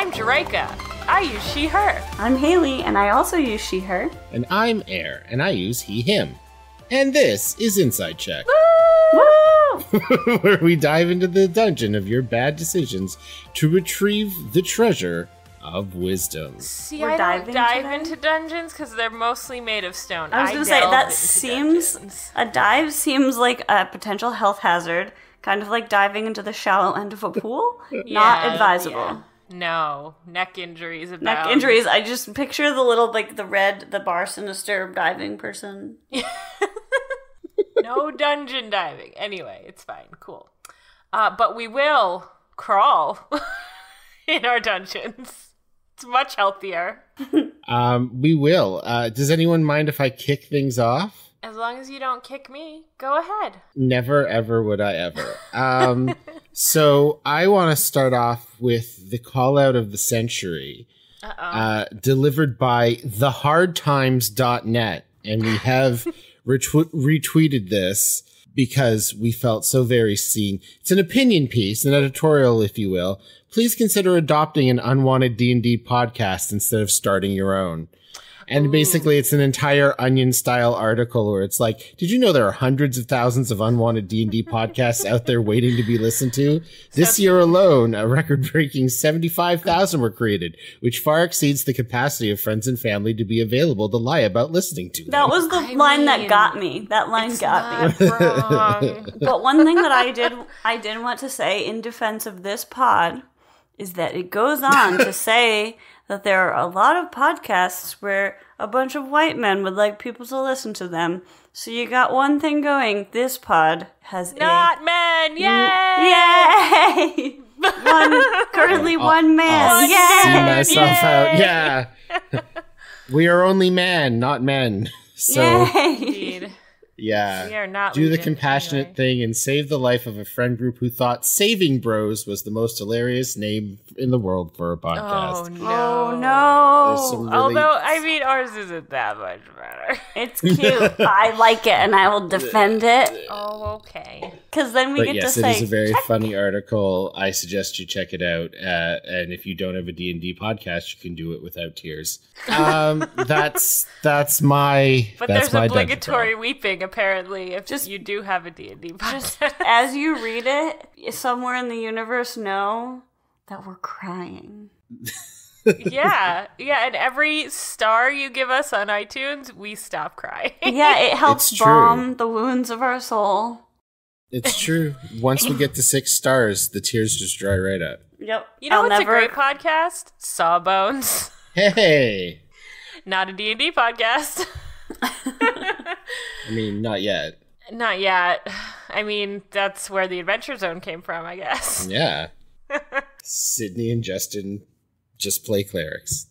I'm Jerika. I use she, her. I'm Haley, and I also use she, her. And I'm Air, and I use he, him. And this is Inside Check. Woo! Where we dive into the dungeon of your bad decisions to retrieve the treasure of wisdom. See, I don't dive into dungeons because they're mostly made of stone. I was going to say, that seems... dungeons. A dive seems like a potential health hazard, kind of like diving into the shallow end of a pool. Not advisable. Yeah. No, neck injuries abound. Neck injuries, I just picture the little, like, the bar sinister diving person. No dungeon diving. Anyway, it's fine. Cool. But we will crawl in our dungeons. It's much healthier. We will. Does anyone mind if I kick things off? As long as you don't kick me, go ahead. Never, ever would I ever. So I want to start off with the call out of the century, delivered by thehardtimes.net. And we have retweeted this because we felt so very seen. It's an opinion piece, an editorial, if you will. Please consider adopting an unwanted D&D podcast instead of starting your own. And basically, it's an entire Onion-style article where it's like, did you know there are hundreds of thousands of unwanted D&D podcasts out there waiting to be listened to? This year alone, a record-breaking 75,000 were created, which far exceeds the capacity of friends and family to be available to lie about listening to them. That was the line that got me. That line got me. Wrong. But one thing that I did want to say in defense of this pod is that it goes on to say that there are a lot of podcasts where a bunch of white men would like people to listen to them. So you got one thing going. This pod has Not men! Yay! Yay! Currently one man. Yay! See myself out. Yeah. We are only man, not men. So, Yay! Indeed. yeah. We are not do the legion, compassionate anyway. thing and save the life of a friend group who thought Saving Bros was the most hilarious name in the world for a podcast. Oh, no. Oh There's some no! really- Although, I mean, ours isn't that much better. It's cute. I like it, and I will defend it. Oh, okay. Because then we But get yes, to it say, is a very funny article. I suggest you check it out. And if you don't have a D&D podcast, you can do it without tears. That's my. But that's there's my obligatory dungeon weeping, apparently, if Just- you do have a D&D podcast. as you read it, somewhere in the universe, know that we're crying. Yeah, and every star you give us on iTunes, we stop crying. Yeah, it helps It's true. balm the wounds of our soul. It's true. Once we get to 6 stars, the tears just dry right up. Yep. You know I'll what's never... a great podcast? Sawbones. Hey! Not a D&D podcast. I mean, not yet. Not yet. I mean, that's where the Adventure Zone came from, I guess. Yeah. Sydney and Justin just play clerics.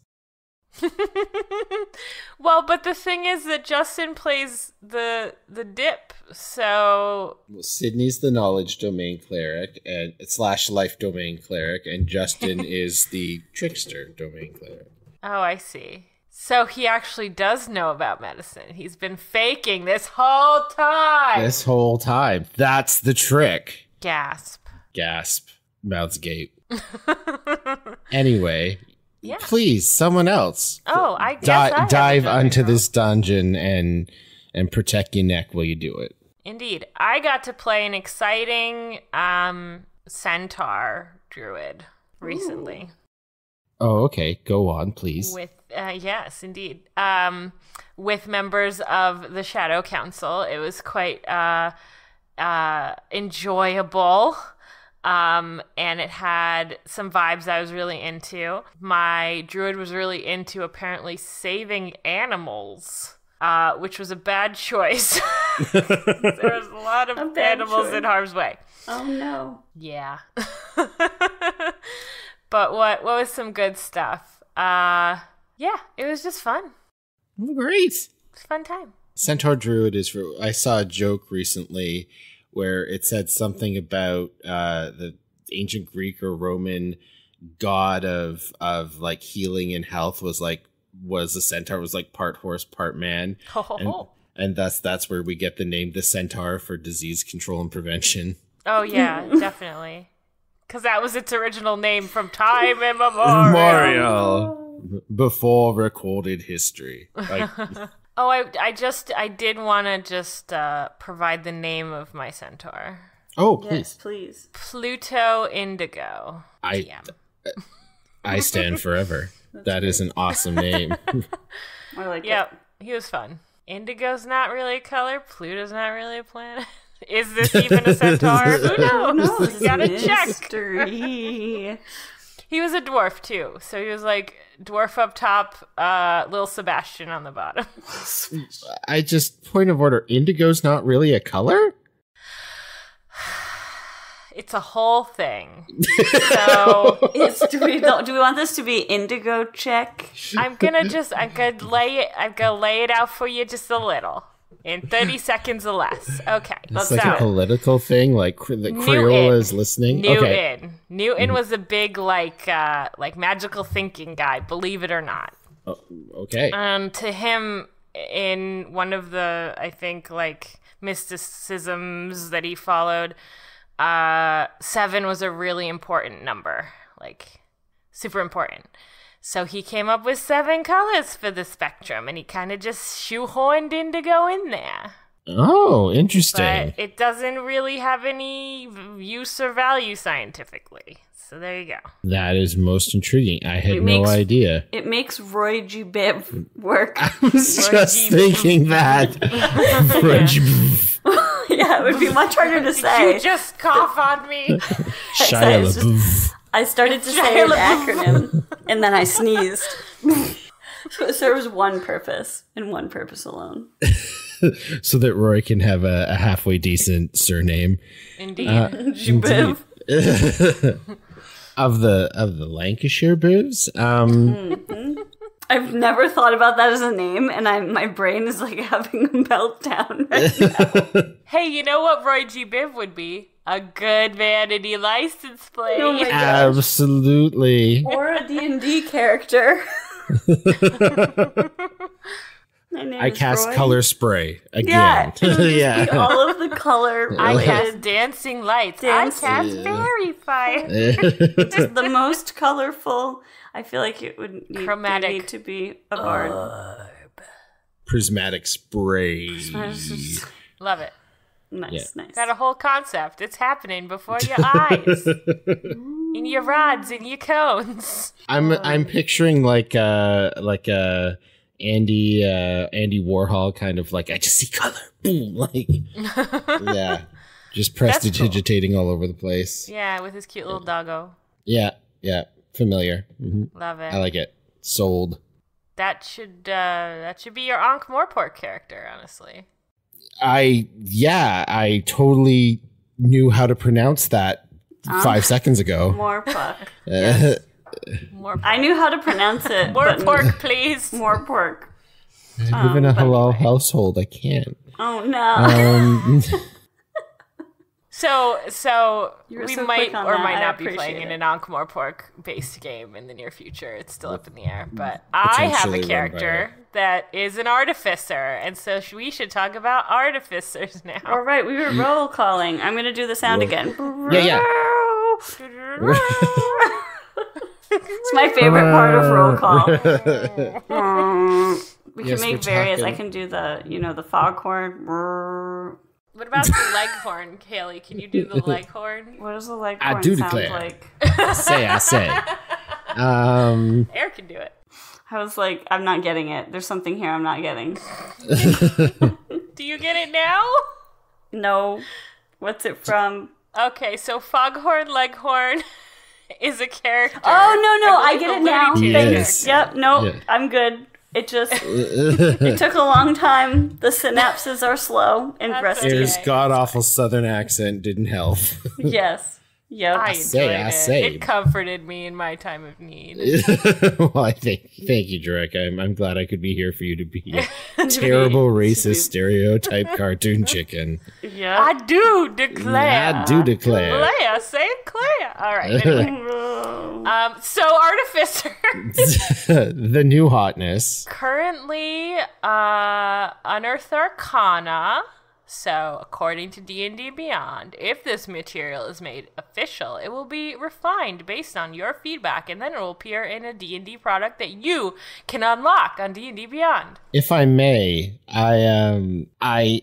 Well, but the thing is that Justin plays the dip, so... Well, Sydney's the knowledge domain cleric and / life domain cleric, and Justin is the trickster domain cleric. Oh, I see. So he actually does know about medicine. He's been faking this whole time. This whole time. That's the trick. Gasp. Gasp. Mouths gape. Anyway, Yeah. please, someone else. Oh, I guess I have dive a onto dungeon this dungeon and protect your neck while you do it. Indeed. I got to play an exciting centaur druid recently. Oh, okay. Go on, please. With yes, indeed. With members of the Shadow Council. It was quite enjoyable. And it had some vibes I was really into. My druid was really into apparently saving animals, which was a bad choice. There was a lot of animals in harm's way. Oh no. Yeah. But what was some good stuff? Yeah, it was just fun. Great. It was a fun time. Centaur Druid is I saw a joke recently where it said something about the ancient Greek or Roman god of like healing and health was a centaur, was like part horse, part man. And that's where we get the name the centaur for disease control and prevention. Oh yeah, definitely. Because that was its original name from time immemorial. Memorial. Before recorded history. Like, Oh, I did want to just provide the name of my centaur. oh, please. Yes, please. Pluto Indigo. I TM. I stand forever. That is an awesome name. I like Yep, he was fun. Indigo's not really a color. Pluto's not really a planet. Is this even a centaur? Who knows? You gotta check. Mystery. He was a dwarf too, so he was like dwarf up top, little Sebastian on the bottom. I just, point of order, indigo's not really a color? It's a whole thing. So Do we want this to be indigo check? I'm gonna lay it out for you just a little. In 30 seconds or less. Okay. It's like a political thing, like the Crayola is listening. Okay. Newton was a big like magical thinking guy, believe it or not. Oh, okay. To him, in one of the, I think, like mysticisms that he followed, 7 was a really important number, like super important. So he came up with 7 colors for the spectrum, and he kind of just shoehorned indigo in there. Oh, interesting. But it doesn't really have any use or value scientifically. So there you go. That is most intriguing. I had no idea. It makes Roy G. Biv work. I was just thinking that. Yeah, it would be much harder to say. You just cough on me. Shia LaBeouf. I started to say an acronym, and then I sneezed. So it serves one purpose, and one purpose alone. So that Roy can have a halfway decent surname. Indeed. Biv. Of the Lancashire Bivs. I've never thought about that as a name, and my brain is like having a meltdown right now. Hey, you know what Roy G. Biv would be? A good vanity license plate. Oh my gosh. Absolutely. Or a D&D character. I cast Roy. color spray again. Yeah, it'll just Yeah. be all of the color. I cast dancing lights. I cast fairy fire. Just the most colorful. I feel like it would need to be a bard. Prismatic spray. Love it. Nice. Got a whole concept. It's happening before your eyes. In your rods, in your cones. I'm picturing like a Andy Warhol kind of like, I just see color. Boom, like yeah. Just prestidigitating all over the place. Yeah, with his cute little doggo. Yeah. Familiar. Mm-hmm. Love it. I like it. Sold. That should be your Ankh Morpork character, honestly. I totally knew how to pronounce that 5 seconds ago. More puck. Yes. I knew how to pronounce it. More pork, please. More pork. I live in a halal household. I can't. Oh no. So we so might quick on or that. might I not be appreciate playing in it. an Ankh Morpork based game in the near future. It's still up in the air. But I have Potentially a run character that is an artificer, and so we should talk about artificers now. All right, we were roll calling. I'm gonna do the sound again. Yeah. It's my favorite part of roll call. We Yes, can we're make various. talking. I can do the foghorn. What about the leghorn, Kaylee? Can you do the leghorn? What does the leghorn do sound declare. like? I say. Air can do it. I was like, I'm not getting it. There's something here I'm not getting. Do you get it now? No. What's it from? Okay, so foghorn leghorn is a character. Oh, no, I believe get the it now. Looney Tunes Yes. character. Yep, no, Yeah. I'm good. It just, it took a long time. The synapses are slow and That's rusty. okay. His god-awful southern accent didn't help. Yes. Yep. I enjoyed I it. say. It comforted me in my time of need. Well, I thank you, Jerika. I'm glad I could be here for you to be a terrible, racist, stereotype cartoon chicken. Yeah. I do declare. I do declare. Claire, say Claire. All right. Anyway. So Artificer. The new hotness. Currently, Unearthed Arcana. So, according to D&D Beyond, if this material is made official, it will be refined based on your feedback, and then it will appear in a D&D product that you can unlock on D&D Beyond. If I may, I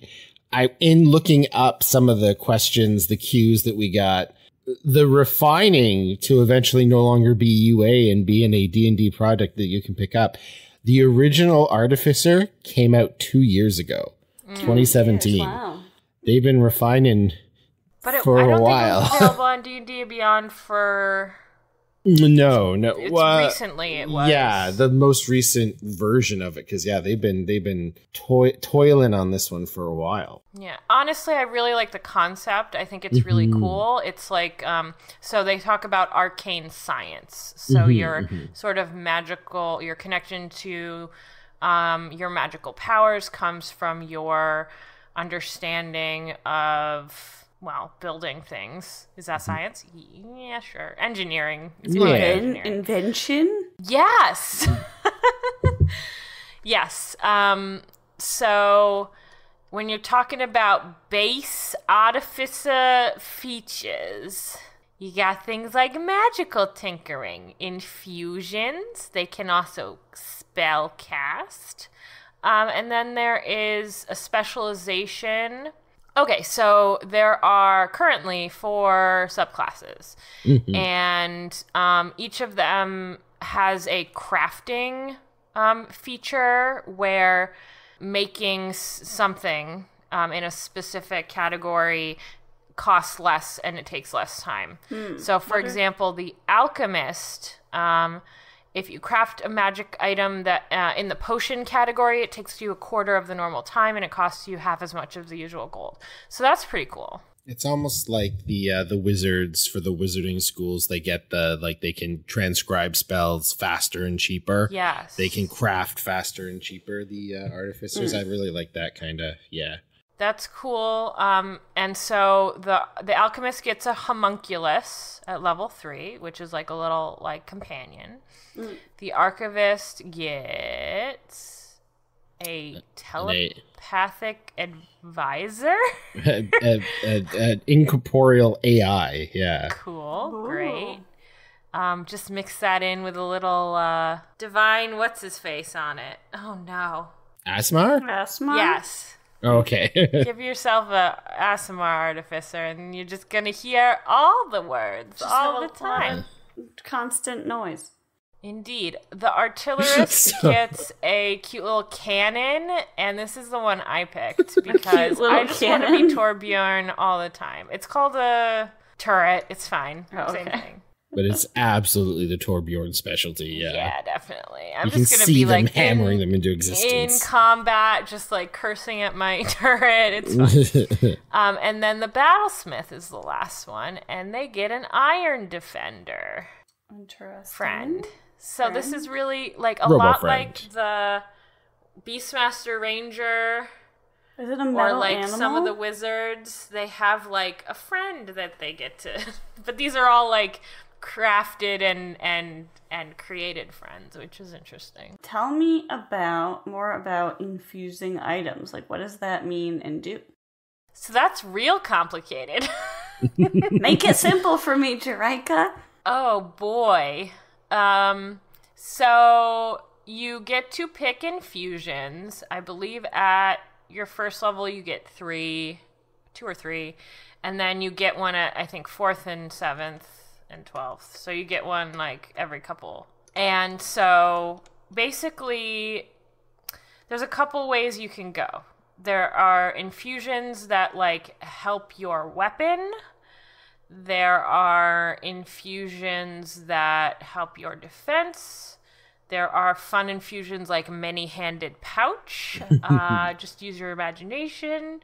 in looking up some of the questions, the cues that we got, the refining to eventually no longer be UA and be in a D&D product that you can pick up. The original Artificer came out 2 years ago. 2017. Wow. They've been refining for I don't a while. think it was available on D&D Beyond for... No. Recently it was. Yeah, the most recent version of it, because they've been toiling on this one for a while. Yeah, honestly, I really like the concept. I think it's really cool. It's like, so they talk about arcane science. So your sort of magical, your connection to your magical powers comes from your understanding of, well, building things. Is that science? Yeah, sure. Engineering. It's more like engineering. Invention? Yes. Yes. So when you're talking about base artificer features, you got things like magical tinkering, infusions. They can also spell cast. And then there is a specialization. Okay, so there are currently 4 subclasses. And each of them has a crafting feature where making something in a specific category costs less and it takes less time. So, for example, the alchemist, if you craft a magic item that in the potion category, it takes you 1/4 of the normal time and it costs you half as much of the usual gold. So that's pretty cool. It's almost like the wizards for the wizarding schools. They get they can transcribe spells faster and cheaper. Yes. They can craft faster and cheaper. The artificers, I really like that kind of, That's cool. And so the alchemist gets a homunculus at level 3, which is like a little like companion. The archivist gets a telepathic advisor. An incorporeal AI, yeah. Cool, Ooh. great. Just mix that in with a little divine what's his face on it. Oh no. Asmar? Asthma? Yes. Okay. Give yourself a Asimar artificer, and you're just gonna hear all the words all the time. Constant noise. Indeed. The artillerist gets a cute little cannon, and this is the one I picked because I just want to be Torbjorn all the time. It's called a turret. It's fine. Same thing. But it's absolutely the Torbjorn specialty, yeah. Yeah, definitely. I'm You just can gonna see be them like hammering them into existence. in combat, just like cursing at my turret. It's fun. And then the battlesmith is the last one, and they get an iron defender Interesting. friend. So this is really like a Robo lot friend. like the Beastmaster Ranger. Is it a metal Or like animal? some of the wizards, they have like a friend that they get to. But these are all like crafted and created friends, which is interesting. Tell me more about infusing items. Like, what does that mean and do? So that's real complicated. Make it simple for me, Jerika. Oh boy. So you get to pick infusions. I believe at your first level you get 2 or 3, and then you get one at I think 4th and 7th and 12th. So you get one like every couple. And so basically there's a couple ways you can go. There are infusions that like help your weapon. There are infusions that help your defense. There are fun infusions like many-handed pouch. Just use your imagination.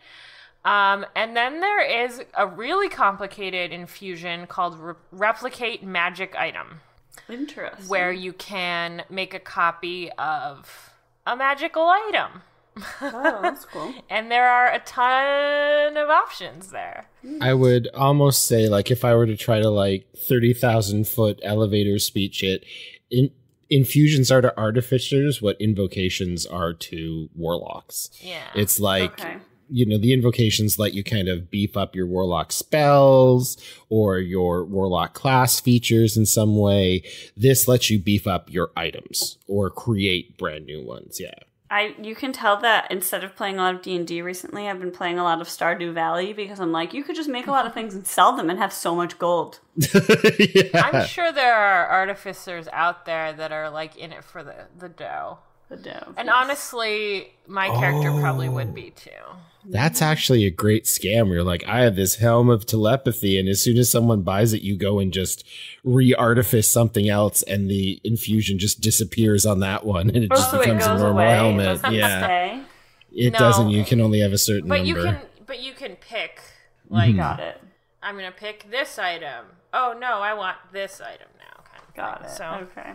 And then there is a really complicated infusion called replicate magic item. Interesting. Where you can make a copy of a magical item. Oh, that's cool. And there are a ton of options there. I would almost say, like, if I were to try to, like, 30,000 foot elevator speech it, infusions are to artificers what invocations are to warlocks. Yeah. It's like, Okay. the invocations let you kind of beef up your warlock spells or your warlock class features in some way. This lets you beef up your items or create brand new ones. Yeah. You can tell that instead of playing a lot of D&D recently, I've been playing a lot of Stardew Valley because I'm like, you could just make a lot of things and sell them and have so much gold. Yeah. I'm sure there are artificers out there that are like in it for the dough. The dough. And honestly, my character probably would be too. That's actually a great scam where you're like, I have this helm of telepathy, and as soon as someone buys it, you go and just re-artifice something else, and the infusion just disappears on that one, and it just becomes a normal helmet. Yeah, it doesn't. You can only have a certain number. But you can pick. Like, got it. I'm gonna pick this item. Oh no, I want this item now. Kind of got thing. it. So, okay.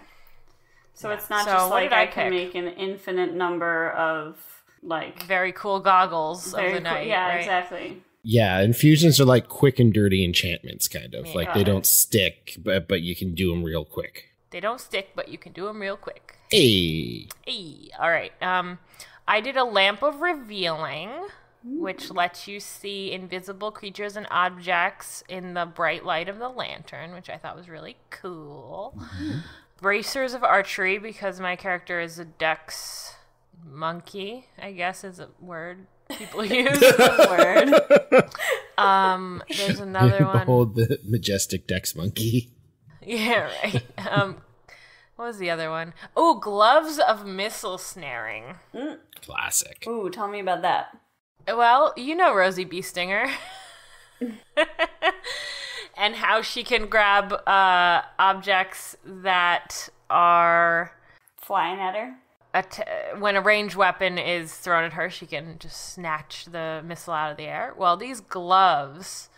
So it's not just like I can make an infinite number of like very cool goggles of the night. Yeah, right? exactly. Yeah, infusions are like quick and dirty enchantments, kind of. Like they don't stick, but you can do them real quick. They don't stick, but you can do them real quick. Hey. All right. I did a Lamp of Revealing, which lets you see invisible creatures and objects in the bright light of the lantern, which I thought was really cool. Mm-hmm. Bracers of Archery, because my character is a dex monkey, I guess is a word people use. There's another one. Behold the majestic dex monkey. Yeah, right. What was the other one? Oh, Gloves of Missile Snaring. Classic. Ooh, tell me about that. Well, you know Rosie B. Stinger. And how she can grab objects that are flying at her. When a ranged weapon is thrown at her, she can just snatch the missile out of the air. Well, these gloves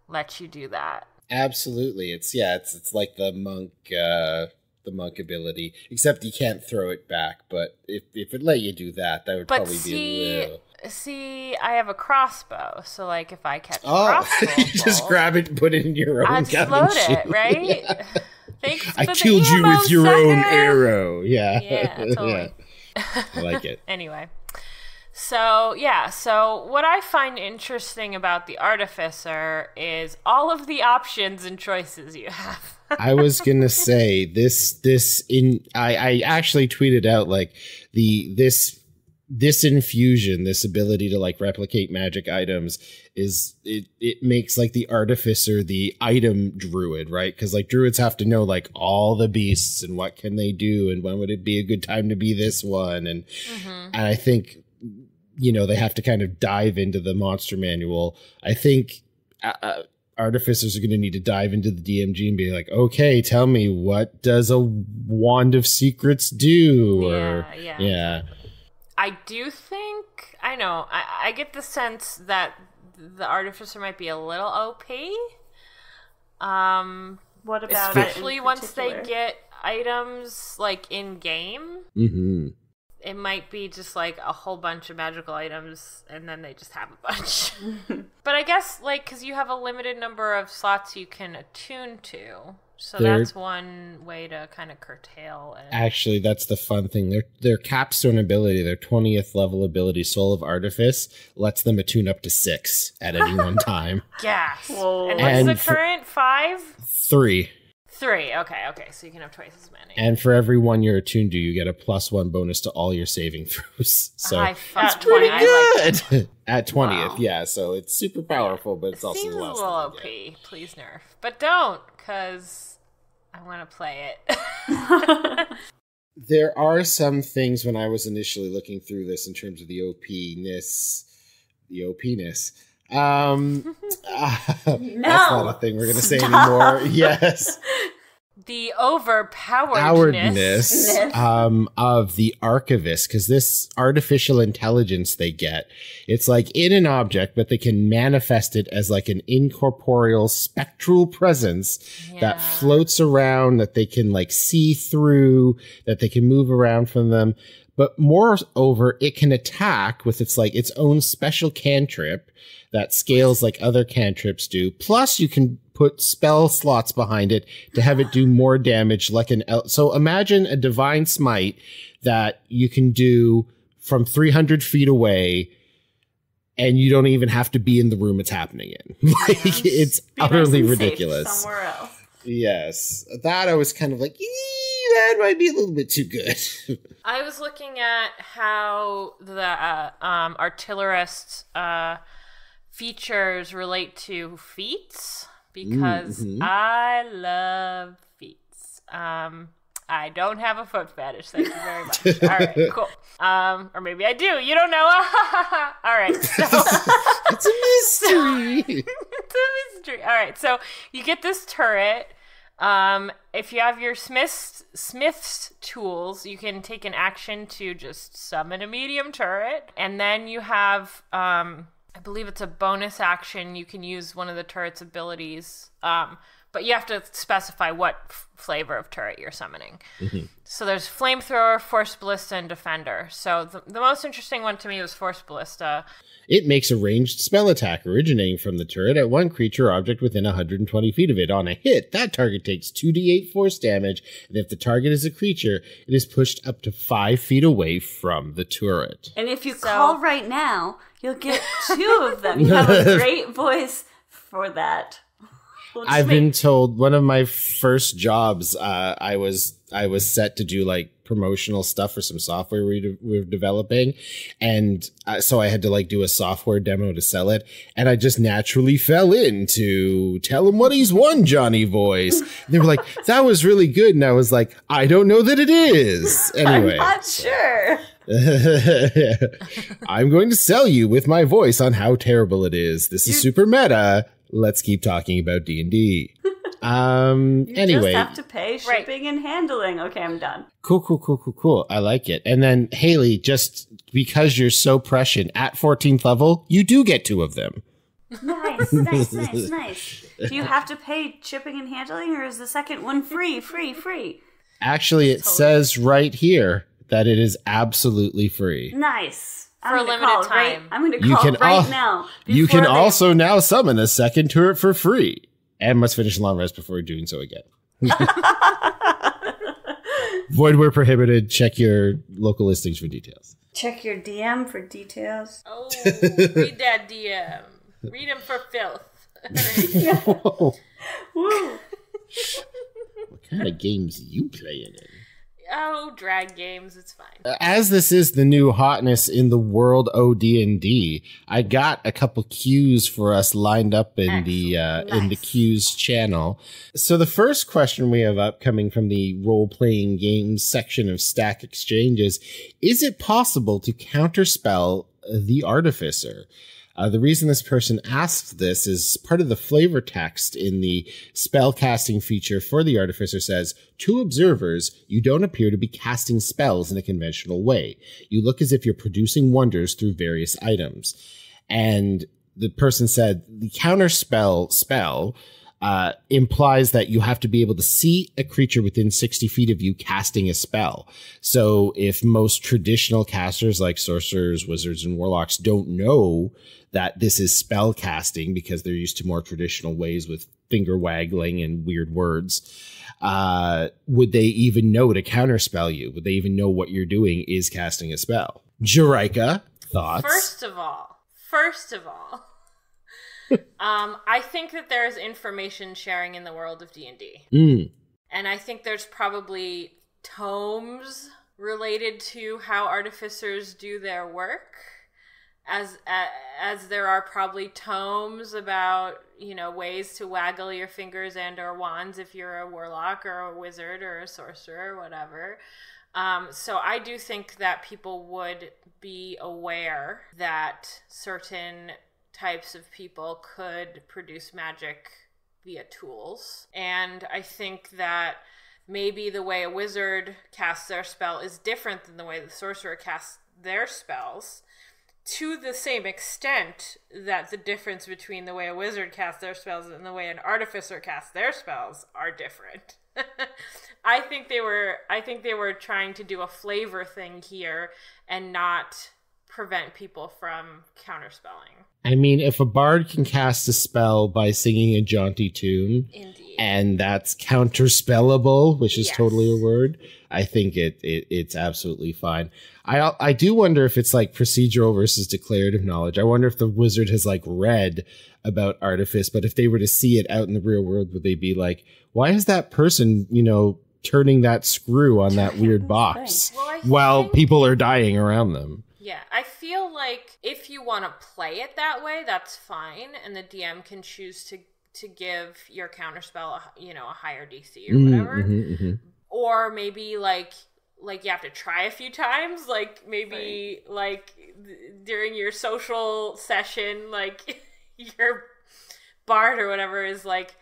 let you do that. Absolutely. It's like the monk ability, except you can't throw it back. But if it let you do that, that would probably be a little. See, I have a crossbow, so like if I catch a crossbow, you just grab it and put it in your own gun. I'd load it, right? Thanks. I killed you with your own arrow. Yeah. Yeah, totally. Yeah. I like it. Anyway, so what I find interesting about the Artificer is all of the options and choices you have. I was gonna say I actually tweeted out like this infusion, this ability to like replicate magic items it makes like the Artificer the item druid, right? Because like druids have to know like all the beasts and what can they do and when would it be a good time to be this one, and I think they have to kind of dive into the monster manual. I think Artificers are going to need to dive into the DMG and be like, okay, tell me, what does a Wand of Secrets do? Yeah. I do think, I know, I get the sense that the Artificer might be a little OP. What about especially once they get items like in game? Mm-hmm. It might be just like a whole bunch of magical items and then they just have a bunch. But I guess like because you have a limited number of slots you can attune to. So that's one way to kind of curtail it. Actually, that's the fun thing. Their capstone ability, their 20th level ability, Soul of Artifice, lets them attune up to 6 at any one time. Yes. And what's the current? 5? 3. 3. Okay. So you can have twice as many. And for every one you're attuned to, you get a +1 bonus to all your saving throws. So that's pretty good. Like at 20th, yeah. So it's super powerful, but it's also seems less a little OP. Please nerf, but don't, because I want to play it. There are some things when I was initially looking through this in terms of the OP-ness. No, that's not a thing we're going to say anymore. Yes. The overpoweredness of the archivist, because this artificial intelligence they get, it's like in an object, but they can manifest it as like an incorporeal spectral presence that floats around, that they can like see through, that they can move around from them. But moreover, it can attack with its like its own special cantrip that scales like other cantrips do. Plus, you can put spell slots behind it to have it do more damage like so imagine a divine smite that you can do from 300 feet away and you don't even have to be in the room it's happening in. Like, it's utterly ridiculous. Somewhere else. Yes. That I was kind of like, that might be a little bit too good. I was looking at how the artillerist features relate to feats, because I love feats. I don't have a foot fetish. Thank you very much. All right, cool. Or maybe I do. You don't know. All right. So It's a mystery. it's a mystery. All right. So you get this turret. If you have your smith's tools, you can take an action to just summon a medium turret. And then you have, I believe it's a bonus action. You can use one of the turret's abilities. But you have to specify what flavor of turret you're summoning. So there's Flamethrower, Force Ballista, and Defender. So the most interesting one to me was Force Ballista. It makes a ranged spell attack originating from the turret at one creature or object within 120 feet of it. On a hit, that target takes 2d8 force damage, and if the target is a creature, it is pushed up to 5 feet away from the turret. And if you call right now, you'll get 2 of them. You have a great voice for that. I've been told one of my first jobs, I was set to do like promotional stuff for some software we were developing. And so I had to like do a software demo to sell it. And I just naturally fell into tell him what he's won, Johnny voice. And they were like, that was really good. And I was like, I don't know that it is. Anyway. I'm not sure. I'm going to sell you with my voice on how terrible it is. This is super meta. Let's keep talking about D&D. Anyway. Just have to pay shipping and handling. Okay, I'm done. Cool. I like it. And then, Haley, just because you're so prescient, at 14th level, you do get 2 of them. Nice. Do you have to pay shipping and handling, or is the second one free? Actually, it says right here that it is absolutely free. Nice. For a limited time. I'm going to call right now. You can also now summon a second turret for free. And must finish a long rest before doing so again. Void where prohibited. Check your local listings for details. Check your DM for details. Oh, read that DM. Read him for filth. Woo. What kind of games are you playing in? Oh, drag games, it's fine. As this is the new hotness in the world OD&D, I got a couple cues for us lined up in the cues channel. So the first question we have up coming from the role-playing games section of Stack Exchange is it possible to counterspell the Artificer? The reason this person asks this is part of the flavor text in the spell casting feature for the Artificer says, to observers, you don't appear to be casting spells in a conventional way. You look as if you're producing wonders through various items. And the person said the counterspell spell implies that you have to be able to see a creature within 60 feet of you casting a spell. So if most traditional casters like sorcerers, wizards, and warlocks don't know that this is spell casting because they're used to more traditional ways with finger waggling and weird words, would they even know to counterspell you? Would they even know what you're doing is casting a spell? Jerika, thoughts? First of all, I think that there is information sharing in the world of D&D. And I think there's probably tomes related to how artificers do their work. As there are probably tomes about, ways to waggle your fingers and or wands if you're a warlock or a wizard or a sorcerer or whatever. So I do think that people would be aware that certain types of people could produce magic via tools. And I think that maybe the way a wizard casts their spell is different than the way the sorcerer casts their spells, to the same extent that the difference between the way a wizard casts their spells and the way an artificer casts their spells are different. I think they were trying to do a flavor thing here and not prevent people from counterspelling. I mean, if a bard can cast a spell by singing a jaunty tune, indeed, and that's counterspellable, which is Yes. totally a word, I think it's absolutely fine. I do wonder if it's like procedural versus declarative knowledge. I wonder if the wizard has like read about artifice, but if they were to see it out in the real world, would they be like, why is that person, turning that screw on that weird box while people are dying around them? Yeah, I feel like if you want to play it that way, that's fine, and the DM can choose to give your counterspell a higher DC or whatever. Or maybe like you have to try a few times, like maybe like during your social session, like your bard or whatever is like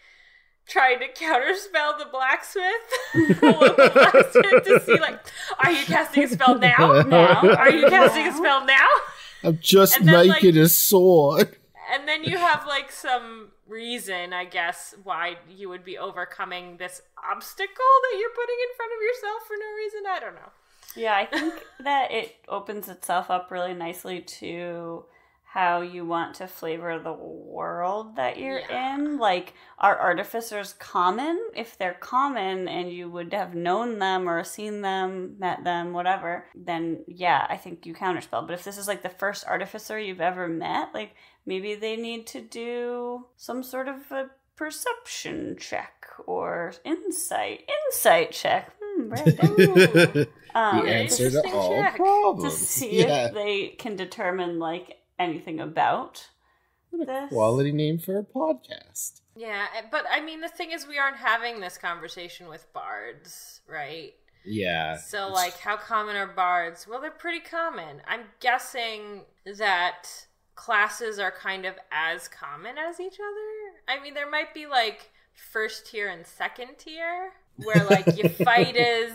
trying to counterspell the blacksmith, the local blacksmith, to see like, are you casting a spell now? Now? Are you casting a spell now? I'm just making a sword. And then you have like some reason, I guess, why you would be overcoming this obstacle that you're putting in front of yourself for no reason. I don't know. Yeah, I think that it opens itself up really nicely to how you want to flavor the world that you're in. Like, are artificers common? If they're common and you would have known them or seen them, met them, whatever, then yeah, I think you counterspell. But if this is like the first artificer you've ever met, like maybe they need to do some sort of a perception check or insight check. Right. The answer to all to problems. see if they can determine like anything about this. Quality name for a podcast. Yeah, but I mean, the thing is, we aren't having this conversation with bards, right? Yeah. So, like, how common are bards? Well, they're pretty common. I'm guessing that classes are kind of as common as each other. I mean, there might be, like, first tier and second tier, where, like, you fighters,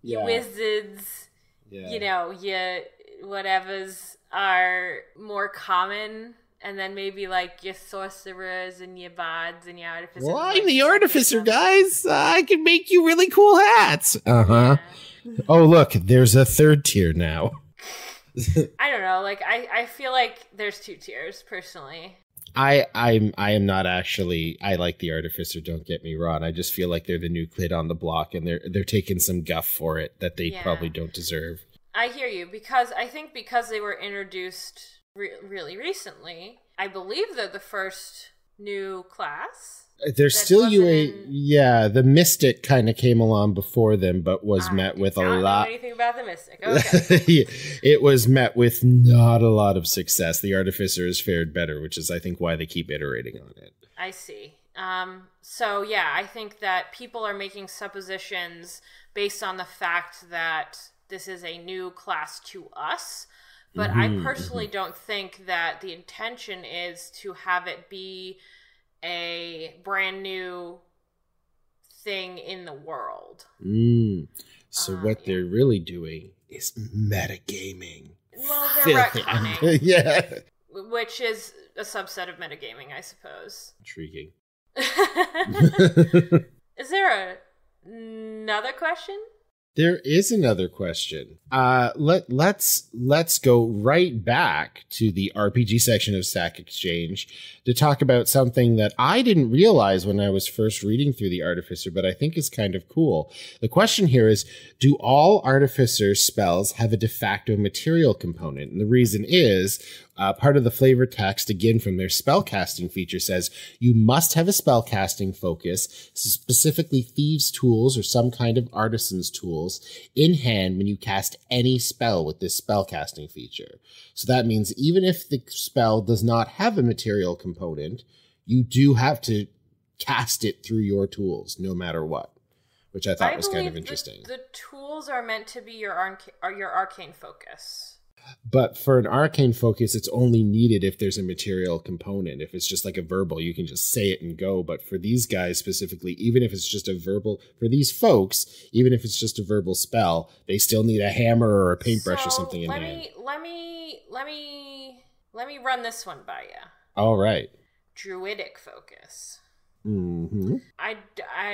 you wizards, you whatevers are more common, and then maybe like your sorcerers and your bards and your artificers. Well, I'm the artificer, guys. I can make you really cool hats. Yeah. Oh, look, there's a third tier now. I don't know. Like, I feel like there's two tiers, personally. I am not actually. I like the artificer. Don't get me wrong. I just feel like they're the new kid on the block, and they're taking some guff for it that they probably don't deserve. I hear you, because I think because they were introduced really recently, I believe they're the first new class. There's still the Mystic kind of came along before them, but was met with a lot. Know anything about the Mystic? Okay. It was met with not a lot of success. The Artificer has fared better, which is, I think, why they keep iterating on it. I see. So yeah, I think that people are making suppositions based on the fact that this is a new class to us, but I personally don't think that the intention is to have it be a brand new thing in the world. So what they're really doing is metagaming. Well, they're retconning. Yeah. Which is a subset of metagaming, I suppose. Intriguing. Is there another question? There is another question. Let's go right back to the RPG section of Stack Exchange to talk about something that I didn't realize when I was first reading through the Artificer, but I think is kind of cool. The question here is, do all Artificer spells have a de facto material component? And the reason is, part of the flavor text, again from their spellcasting feature, says you must have a spellcasting focus, specifically thieves' tools or some kind of artisan's tools, in hand when you cast any spell with this spellcasting feature. So that means even if the spell does not have a material component, you do have to cast it through your tools, no matter what, which I thought was kind of interesting. The tools are meant to be your arcane focus. But for an arcane focus, it's only needed if there's a material component. If it's just like a verbal, you can just say it and go. But for these guys specifically, even if it's just a verbal, for these folks, even if it's just a verbal spell, they still need a hammer or a paintbrush or something in hand. Let me run this one by you. All right. Druidic focus. Mm-hmm. I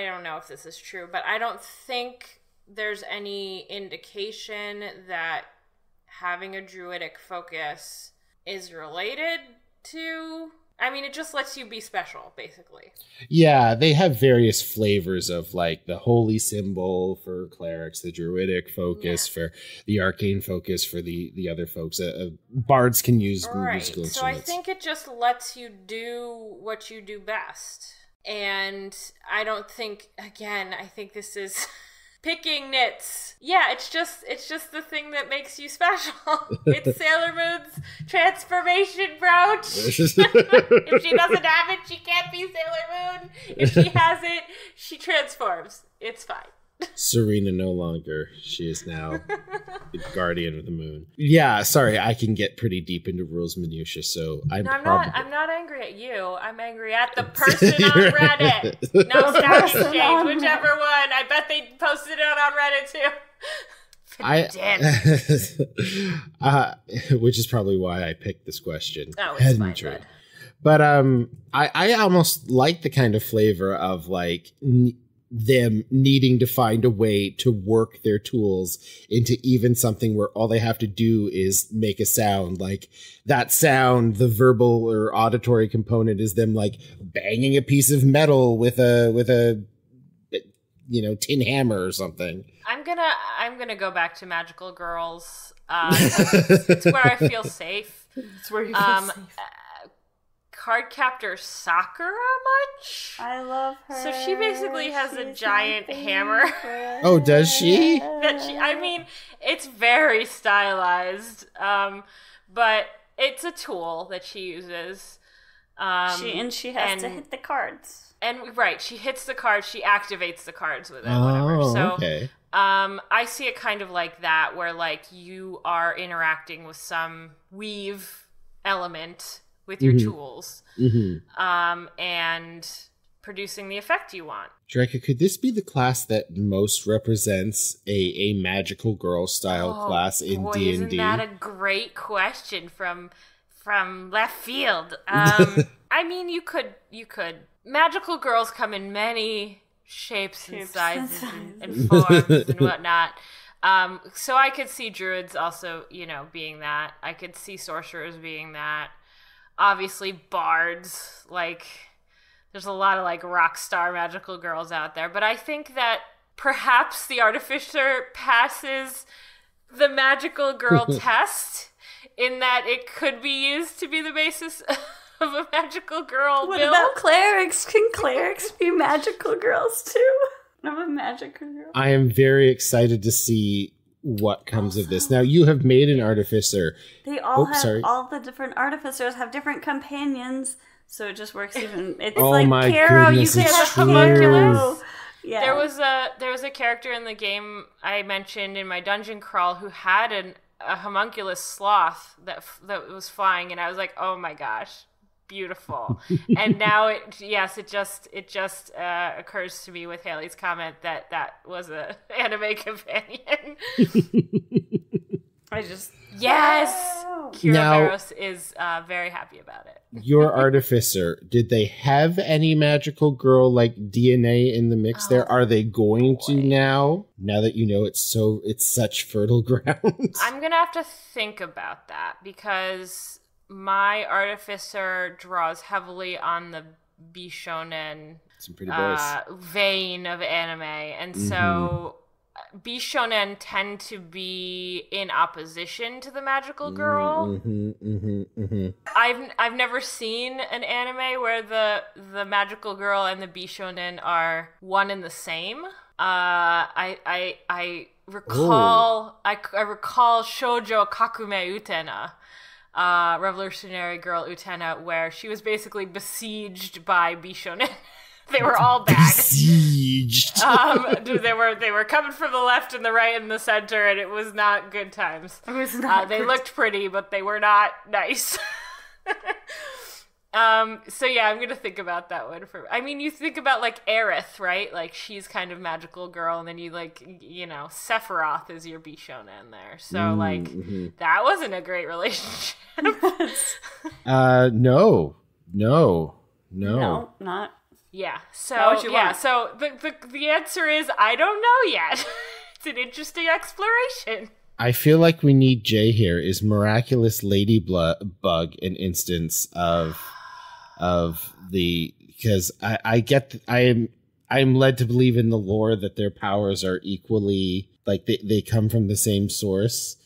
don't know if this is true, but I don't think there's any indication that having a druidic focus is related to I mean, it just lets you be special, basically. Yeah, they have various flavors of like the holy symbol for clerics, the druidic focus for the arcane focus for the other folks. Bards can use musical instruments. So I think it just lets you do what you do best. And I don't think, again, I think this is picking nits. Yeah, it's just the thing that makes you special. It's Sailor Moon's transformation brooch. If she doesn't have it, she can't be Sailor Moon. If she has it, she transforms. It's fine. Serena no longer. She is now the guardian of the moon. Yeah, sorry, I can get pretty deep into rules minutiae, so I'm not angry at you. I'm angry at the person on Reddit. No Stock Exchange, whichever one. I bet they posted it on Reddit too. Which is probably why I picked this question. Oh, it's fine, bud. But I almost like the kind of flavor of like them needing to find a way to work their tools into even something where all they have to do is make a sound. Like that sound, the verbal or auditory component is them like banging a piece of metal with a tin hammer or something. I'm gonna go back to Magical Girls. It's where I feel safe. It's where you feel safe. Cardcaptor Sakura much? I love her. So she basically has a giant hammer. Oh, does she? I mean, it's very stylized, but it's a tool that she uses. She has to hit the cards. And she hits the cards. She activates the cards with it. Whatever. So, okay. I see it kind of like that, where like you are interacting with some weave element with your tools, and producing the effect you want. Jerika, could this be the class that most represents a magical girl style class in D&D? Isn't that a great question from left field? I mean, you could. Magical girls come in many shapes and sizes and forms and whatnot. So I could see druids also, being that. I could see sorcerers being that. Obviously, bards, like, there's a lot of, like, rock star magical girls out there. But I think that perhaps the Artificer passes the magical girl test in that it could be used to be the basis of a magical girl build. What about clerics? Can clerics be magical girls, too? I'm a magical girl. I am very excited to see what comes of this. Now, you have made an artificer. They all all the different artificers have different companions, so it just works even. It's my Caro, goodness, you could have homunculus. Yeah. There was a character in the game I mentioned in my dungeon crawl who had a homunculus sloth that was flying, and I was like, oh my gosh, beautiful. And now it just occurs to me with Haley's comment that was an anime companion. Yes, Kiraveros is very happy about it. Your artificer, did they have any magical girl like DNA in the mix there? Are they going to now that you know it's such fertile ground? I'm gonna have to think about that, because my artificer draws heavily on the Bishonen vein of anime, and so Bishonen tend to be in opposition to the magical girl. I've never seen an anime where the magical girl and the Bishonen are one and the same. I recall Shoujo Kakume Utena. Revolutionary Girl Utena, where she was basically besieged by Bishonen. They were all bad. Besieged. They were coming from the left and the right and the center, and it was not good times. It was not. They looked pretty, but they were not nice. So yeah, I'm gonna think about that one. You think about like Aerith, right? Like she's kind of magical girl, and then you Sephiroth is your Bishonen there. So that wasn't a great relationship. No, not. Yeah. So So the answer is I don't know yet. It's an interesting exploration. I feel like we need Jay here. Is Miraculous Ladybug an instance of because I'm led to believe in the lore that their powers are equally, like they come from the same source.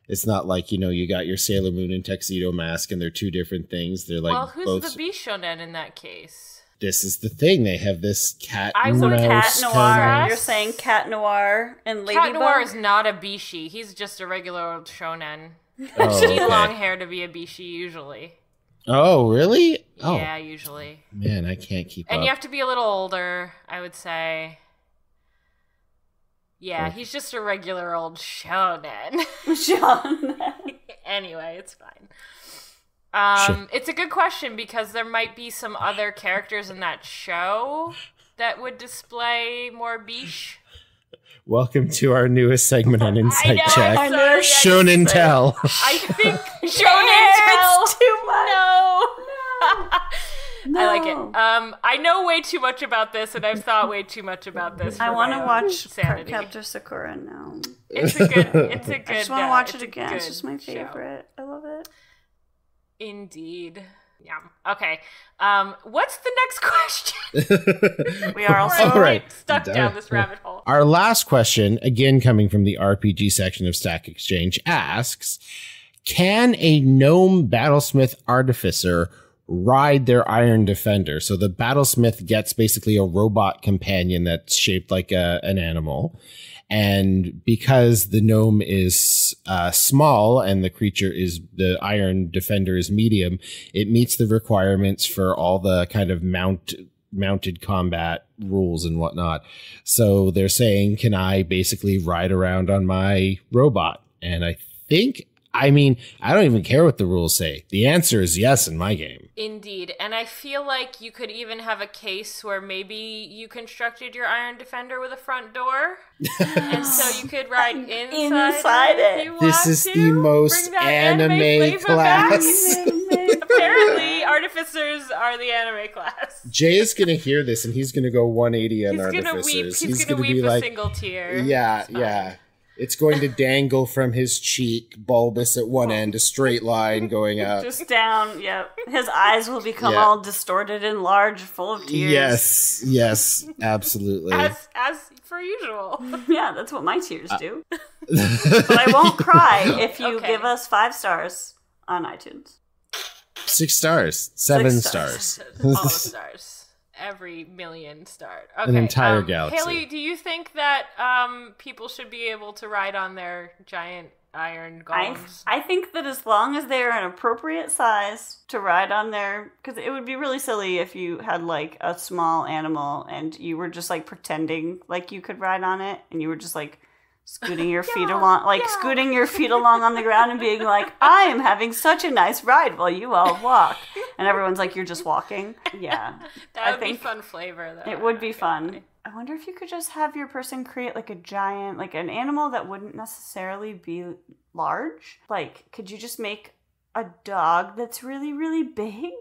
It's not like, you got your Sailor Moon and Tuxedo Mask and they're two different things. They're like, well, who's the Bishonen in that case? This is the thing. They have this cat. Cat Noir. You're saying Cat Noir and Ladybug? Cat Noir is not a Bishi. He's just a regular old shonen. Oh, You need long hair to be a Bishi usually. Oh, really? Yeah, usually. Man, I can't keep up. And you have to be a little older, I would say. Yeah, he's just a regular old shonen. Anyway, it's fine. Sure. It's a good question because there might be some other characters in that show that would display more bish. Welcome to our newest segment on Insight Check. Sorry, Shonen Tell. I think Shonen Tell. It's too much. No. I like it. I know way too much about this, and I've thought way too much about this. I want to watch Sanity. Cardcaptor Sakura now. It's a good. I just want to watch it again. It's just my favorite. Show. I love it. Indeed. Yeah. Okay. What's the next question? We are also All right. Stuck down this rabbit hole. Our last question, again coming from the RPG section of Stack Exchange, asks, can a gnome battlesmith artificer ride their iron defender? So the battlesmith gets basically a robot companion that's shaped like an animal. And because the gnome is small and the iron defender is medium, it meets the requirements for all the kind of mounted combat rules and whatnot. So they're saying, can I basically ride around on my robot? And I don't even care what the rules say. The answer is yes in my game. Indeed. And I feel like you could even have a case where maybe you constructed your iron defender with a front door. And so you could ride inside it. If you this is want the to. most Bring that anime class. Apparently, Artificers are the anime class. Jay is going to hear this and he's going to go 180 on He's going to Artificers. weep. He's going to weep be a like, single tear. Yeah. It's going to dangle from his cheek, bulbous at one end, a straight line going up. Just down, yep. His eyes will become all distorted and large, full of tears. Yes, absolutely. As per usual. Yeah, that's what my tears do. But I won't cry if you give us 5 stars on iTunes. 6 stars. 7 6 stars. All the stars. Every million star. Okay. An entire galaxy. Haley, do you think that people should be able to ride on their giant iron golems? I think that as long as they're an appropriate size to ride on their... Because it would be really silly if you had, like, a small animal and you were just, like, pretending like you could ride on it and you were just, like, scooting your feet along, scooting your feet along on the ground and being like, I am having such a nice ride while you all walk. And everyone's like, you're just walking. Yeah. That would be fun flavor, though. It would be fun. I wonder if you could just have your person create like a giant, like an animal that wouldn't necessarily be large. Like, could you just make a dog that's really, really big?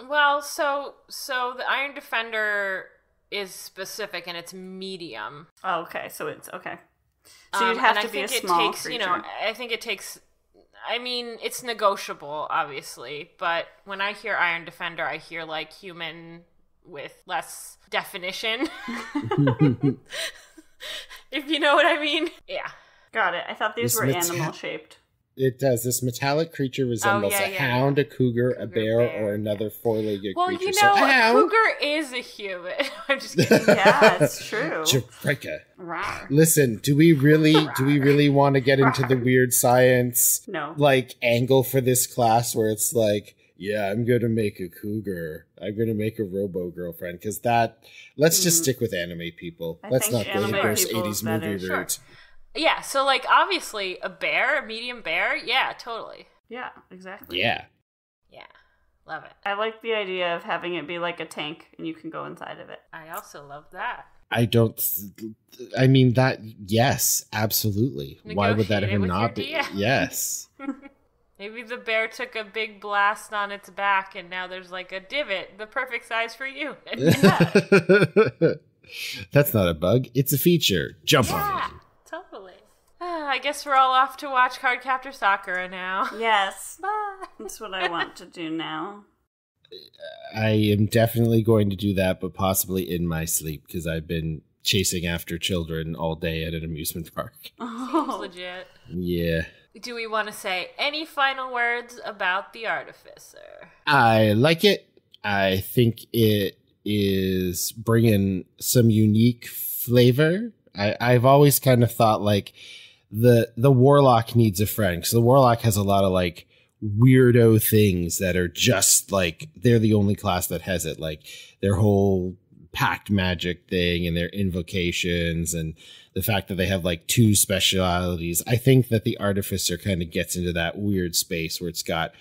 Well, so the Iron Defender is specific and it's medium. Oh, okay. So it's okay. So you'd have to be a small creature. I think it takes... I mean, it's negotiable, obviously, but when I hear Iron Defender, I hear, like, human with less definition. If you know what I mean. Yeah. Got it. I thought these were animal-shaped. It does. This metallic creature resembles a hound, a cougar, a bear, or another four-legged creature. Well, you know, a cougar is a human. I'm just kidding. Yeah, it's true. Jerika. Listen, do we really want to get into the weird science angle for this class where it's like, yeah, I'm going to make a cougar. I'm going to make a robo-girlfriend. Because let's just stick with anime, people. Let's not go the first 80s movie route. Sure. Yeah, so, like, obviously, a medium bear, yeah, totally. Yeah, exactly. Yeah. Yeah, love it. I like the idea of having it be like a tank, and you can go inside of it. I also love that. Yes, absolutely. Why would that have not be? Yes. Maybe the bear took a big blast on its back, and now there's, like, a divot, the perfect size for you. That's not a bug, it's a feature. Jump on it. Totally. I guess we're all off to watch Cardcaptor Sakura now. Yes. That's what I want to do now. I am definitely going to do that, but possibly in my sleep because I've been chasing after children all day at an amusement park. Seems legit. Yeah. Do we want to say any final words about the Artificer? I like it. I think it is bringing some unique flavor. I've always kind of thought like the Warlock needs a friend because the Warlock has a lot of like weirdo things that are just like they're the only class that has it, like their whole pact magic thing and their invocations and the fact that they have like 2 specialities. I think that the Artificer kind of gets into that weird space where it's got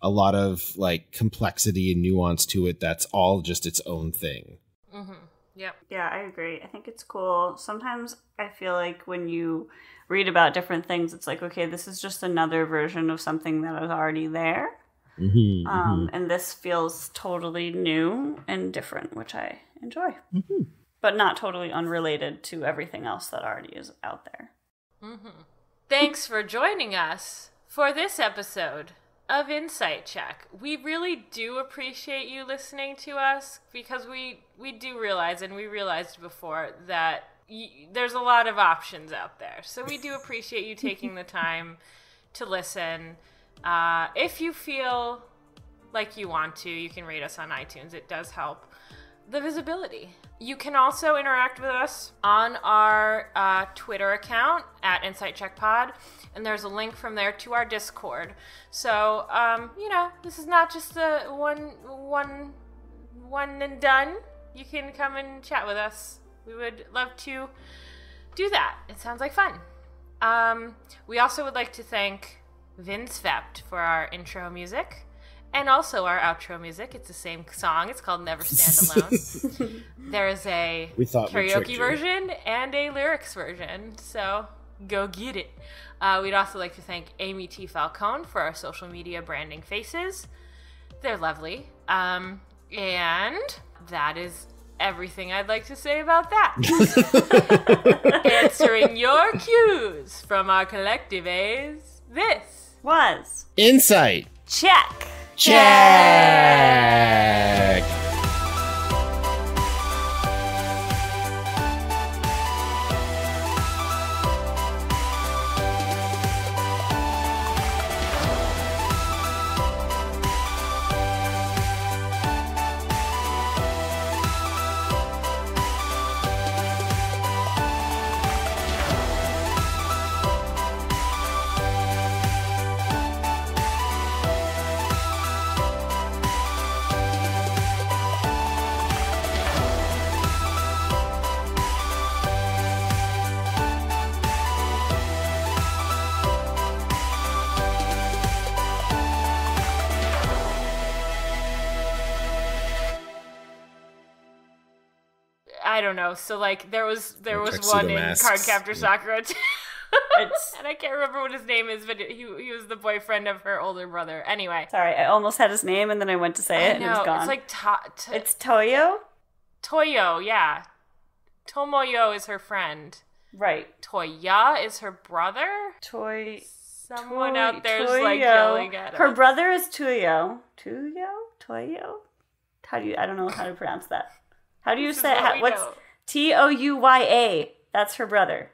a lot of like complexity and nuance to it that's all just its own thing. Mm-hmm. Yep. Yeah, I agree. I think it's cool. Sometimes I feel like when you read about different things, it's like, okay, this is just another version of something that was already there. Mm-hmm, and this feels totally new and different, which I enjoy. Mm-hmm. But not totally unrelated to everything else that already is out there. Mm-hmm. Thanks for joining us for this episode of Insight Check. We really do appreciate you listening to us because we do realize, and we realized before, that there's a lot of options out there. So we do appreciate you taking the time to listen. If you feel like you want to, you can rate us on iTunes. It does help the visibility. You can also interact with us on our Twitter account at Insight Check Pod, and there's a link from there to our Discord. So, this is not just a one and done. You can come and chat with us. We would love to do that. It sounds like fun. We also would like to thank Vince Vept for our intro music. And also our outro music. It's the same song. It's called Never Stand Alone. There's a karaoke version and a lyrics version. So go get it. We'd also like to thank Amy T. Falcone for our social media branding faces. They're lovely. And that is everything I'd like to say about that. Answering your cues from our collective A's. This was Insight Check. Check. I don't know. So like there was Tuxedo one Masks. in Cardcaptor Sakura too. It's And I can't remember what his name is, but he was the boyfriend of her older brother. Anyway. sorry, I almost had his name and then I went to say it and it was gone. It's like It's Toyo? Toyo, yeah. Tomoyo is her friend. Right. Toya is her brother. Someone out there is like yelling at us. Her brother is Tuyo. Toyo? I don't know how to pronounce that. How do you This is say what we what's know. Touya? That's her brother.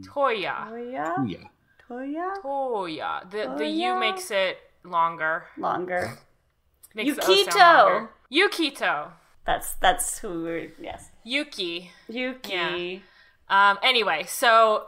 Toya. Toya? Yeah. Toya. The Toya? U makes it longer. Longer. Makes the O sound Yukito. longer. Yukito. That's who we're, yes. Yuki. Yuki. Yeah. Anyway, so